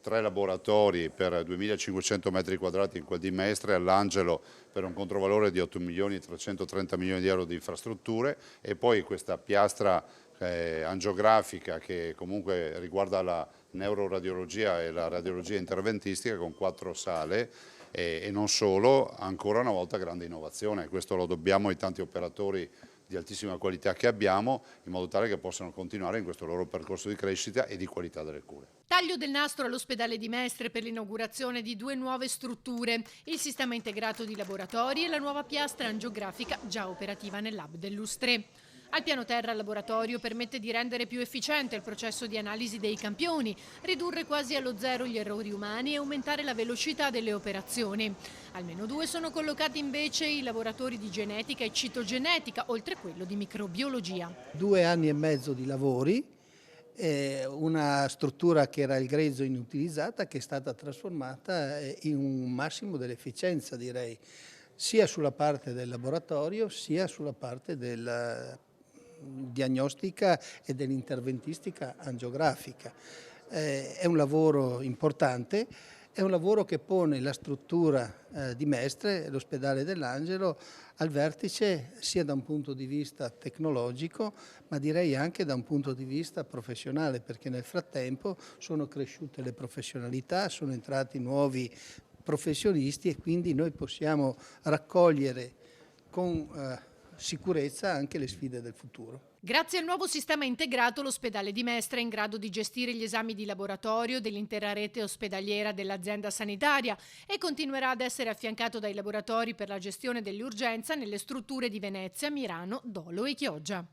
3 laboratori per 2500 metri quadrati in quel di Mestre, all'Angelo per un controvalore di 8 milioni e 330 milioni di euro di infrastrutture, e poi questa piastra angiografica che comunque riguarda la neuroradiologia e la radiologia interventistica con 4 sale. E non solo, ancora una volta grande innovazione, questo lo dobbiamo ai tanti operatori di altissima qualità che abbiamo, in modo tale che possano continuare in questo loro percorso di crescita e di qualità delle cure. Taglio del nastro all'ospedale di Mestre per l'inaugurazione di 2 nuove strutture, il sistema integrato di laboratori e la nuova piastra angiografica già operativa nel lab dell'Ustre. Al piano terra il laboratorio permette di rendere più efficiente il processo di analisi dei campioni, ridurre quasi allo zero gli errori umani e aumentare la velocità delle operazioni. Almeno 2 sono collocati invece i laboratori di genetica e citogenetica, oltre quello di microbiologia. 2 anni e mezzo di lavori, una struttura che era il grezzo inutilizzata che è stata trasformata in un massimo dell'efficienza, direi, sia sulla parte del laboratorio sia sulla parte della diagnostica e dell'interventistica angiografica. È un lavoro importante, è un lavoro che pone la struttura di Mestre, l'ospedale dell'Angelo, al vertice sia da un punto di vista tecnologico, ma direi anche da un punto di vista professionale, perché nel frattempo sono cresciute le professionalità, sono entrati nuovi professionisti e quindi noi possiamo raccogliere con sicurezza anche le sfide del futuro. Grazie al nuovo sistema integrato, l'ospedale di Mestre è in grado di gestire gli esami di laboratorio dell'intera rete ospedaliera dell'azienda sanitaria e continuerà ad essere affiancato dai laboratori per la gestione dell'urgenza nelle strutture di Venezia, Mirano, Dolo e Chioggia.